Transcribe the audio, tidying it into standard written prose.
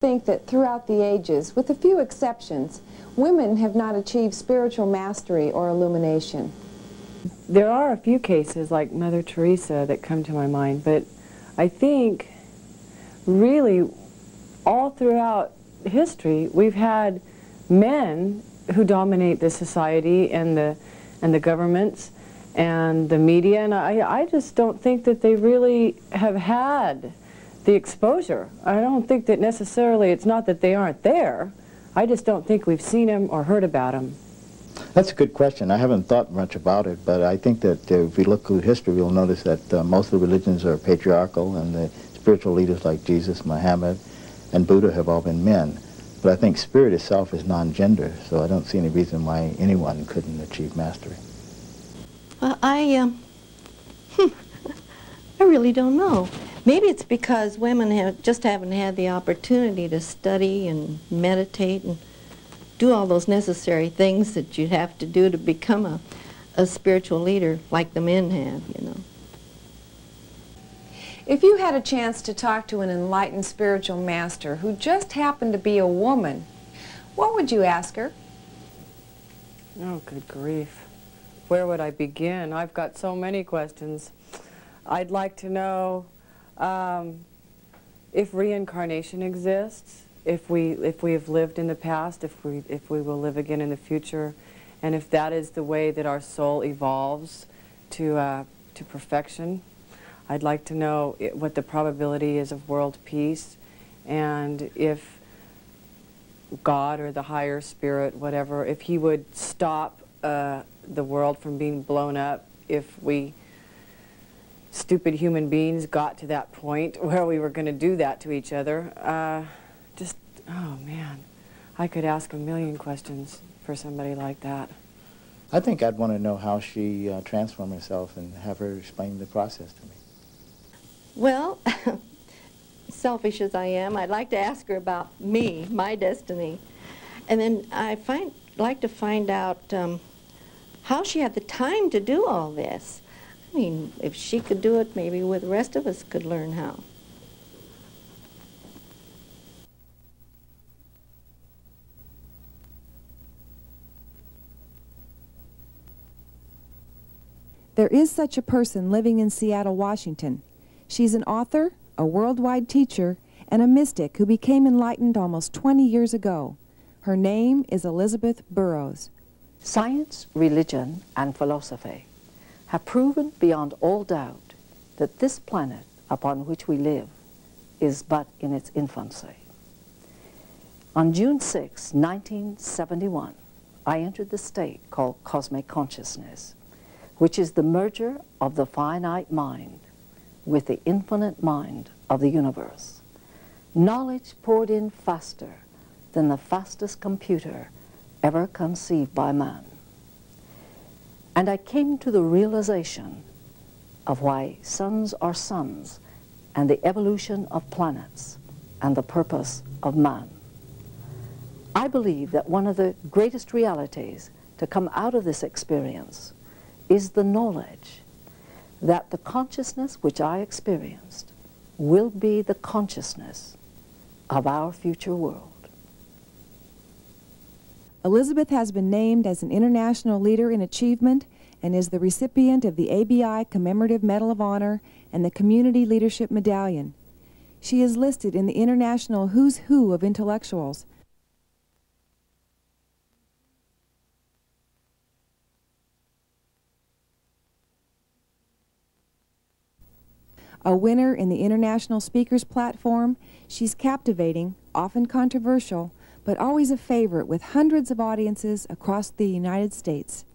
Think that throughout the ages, with a few exceptions, women have not achieved spiritual mastery or illumination. There are a few cases like Mother Teresa that come to my mind, but I think really all throughout history we've had men who dominate the society and the governments and the media, and I just don't think that they really have had the exposure. I don't think that necessarily, it's not that they aren't there, I just don't think we've seen them or heard about them. That's a good question. I haven't thought much about it, but I think that if we look through history, we'll notice that most of the religions are patriarchal, and the spiritual leaders like Jesus, Muhammad, and Buddha have all been men. But I think spirit itself is non-gender, so I don't see any reason why anyone couldn't achieve mastery. Well, I really don't know. Maybe it's because women just haven't had the opportunity to study and meditate and do all those necessary things that you have to do to become a spiritual leader like the men have, you know. If you had a chance to talk to an enlightened spiritual master who just happened to be a woman, what would you ask her? Oh, good grief. Where would I begin? I've got so many questions. I'd like to know if reincarnation exists, if we have lived in the past, if we will live again in the future, and if that is the way that our soul evolves to perfection. I'd like to know what the probability is of world peace, and if God or the higher spirit, whatever, if he would stop the world from being blown up if we stupid human beings got to that point where we were going to do that to each other. Oh man, I could ask a million questions for somebody like that. I think I'd want to know how she transformed herself and have her explain the process to me. Well, selfish as I am, I'd like to ask her about me, my destiny. And then I'd like to find out how she had the time to do all this. I mean, if she could do it, maybe the rest of us could learn how. There is such a person living in Seattle, Washington. She's an author, a worldwide teacher, and a mystic who became enlightened almost 20 years ago. Her name is Elizabeth Burrows. Science, religion, and philosophy have proven beyond all doubt that this planet upon which we live is but in its infancy. On June 6, 1971, I entered the state called cosmic consciousness, which is the merger of the finite mind with the infinite mind of the universe. Knowledge poured in faster than the fastest computer ever conceived by man. And I came to the realization of why suns are suns and the evolution of planets and the purpose of man. I believe that one of the greatest realities to come out of this experience is the knowledge that the consciousness which I experienced will be the consciousness of our future world. Elizabeth has been named as an international leader in achievement and is the recipient of the ABI Commemorative Medal of Honor and the Community Leadership Medallion. She is listed in the International Who's Who of Intellectuals. A winner in the International Speakers Platform, she's captivating, often controversial, but always a favorite with hundreds of audiences across the United States.